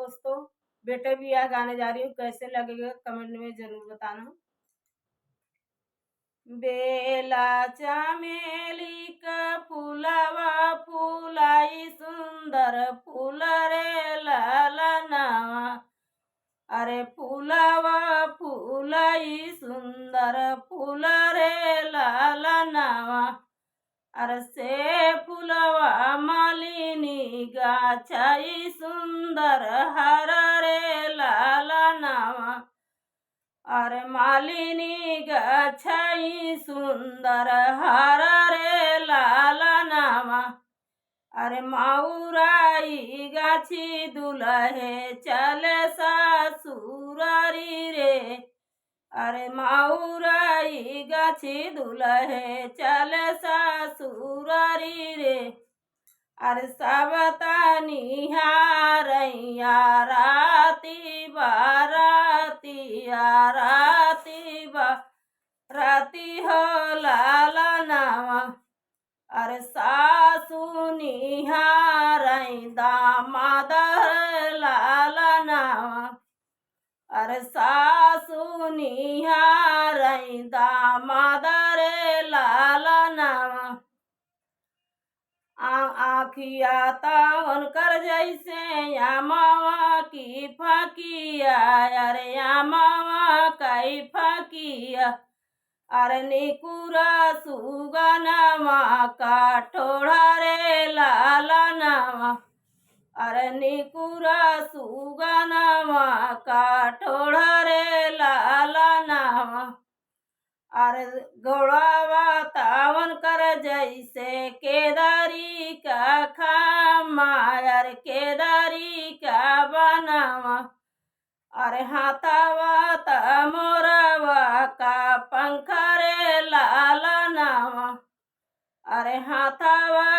दोस्तों। बेटे भी यहाँ गाने जा रही हूँ, कैसे लगेगा कमेंट में ज़रूर बताना। बेला चमेली का फूलवा फूलाई सुंदर फूल रे ललनवा। अरे फूलवा फूलाई सुंदर फूल रे ललनवा। अरे से फूलवा मालिनी गाछाई सुंदर हर रे ललनवा। अरे मालिनी गाछाई सुंदर हर रे ललनवा। अरे माउराई गाछी दुलहे चले ससुरारी रे। अरे माउराई गाछी दुलहे चले ससुरारी रे। अरे सब तनिहारैया राती बारातिया राती बाराती हो ललनवा। अरे सासु निहारै दामाद ललनवा। अरे सासु निहारै दामाद रे ललनवा। आँखिया तावन कर जैसे यामावा की फकिया। अरे यामावा कई फकिया। अरे निकुरा सुगनमा का ठोड़ा रे ललनवा। अरे निकुरा सुगनमा का ठोड़ा रे ललनवा। अरे घोड़ावा तावन कर जैसे केदारी का खामा। अरे केदारी का बनवा। अरे हाथावा मोरवा का पंख रे ललनवा। अरे हाथावा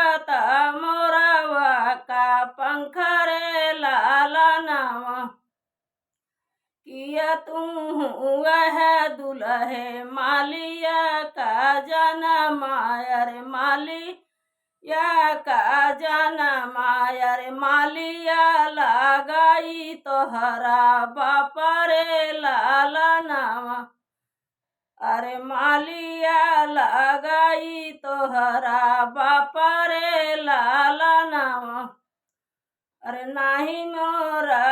मोरवा का पंख रे ललनवा। किया तू वह दुल्हे मालिया का जन्म। अरे मालिया का जन्म। अरे मालिया लगाई तोहरा बाप रे ललनवा। अरे मालिया लगाई तोहरा बाप रे ललनवा। अरे नाही मोरा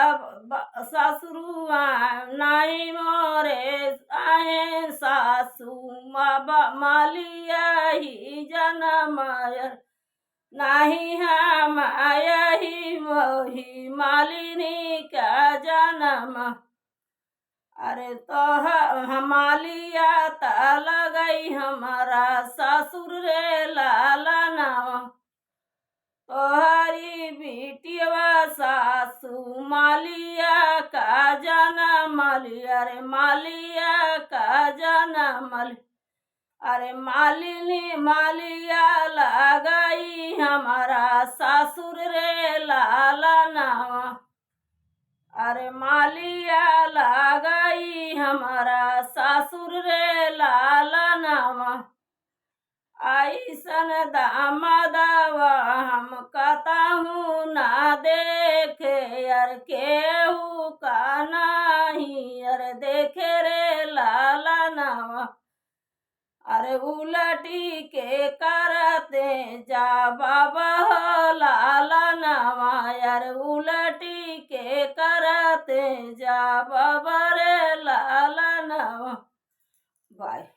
सासुरुआ नाही मोरे आहे सासू मालिया ही जन्म। नाही हम यही मोही मालिनी का जन्म। अरे तो हमालिया ता लगई हमारा ससुर रे ललनवा। तोहरी बेटिया सासू मालिया का जन्म। अरे मालिया का जन्म। अरे मालिनी मालिया लगाई हमारा ससुर रे ललनवा। अरे मालिया लगाई हमारा ससुर रे ललनवा। ऐसन दामदवा हम कतहु ना देखे। अर केहू का नहीं अरे देखे रे ललनवा। अरे उलटी के करते जा बाबा ललनवा। अरे उलटी के करते जा बाबा रे ललनवा। बाय।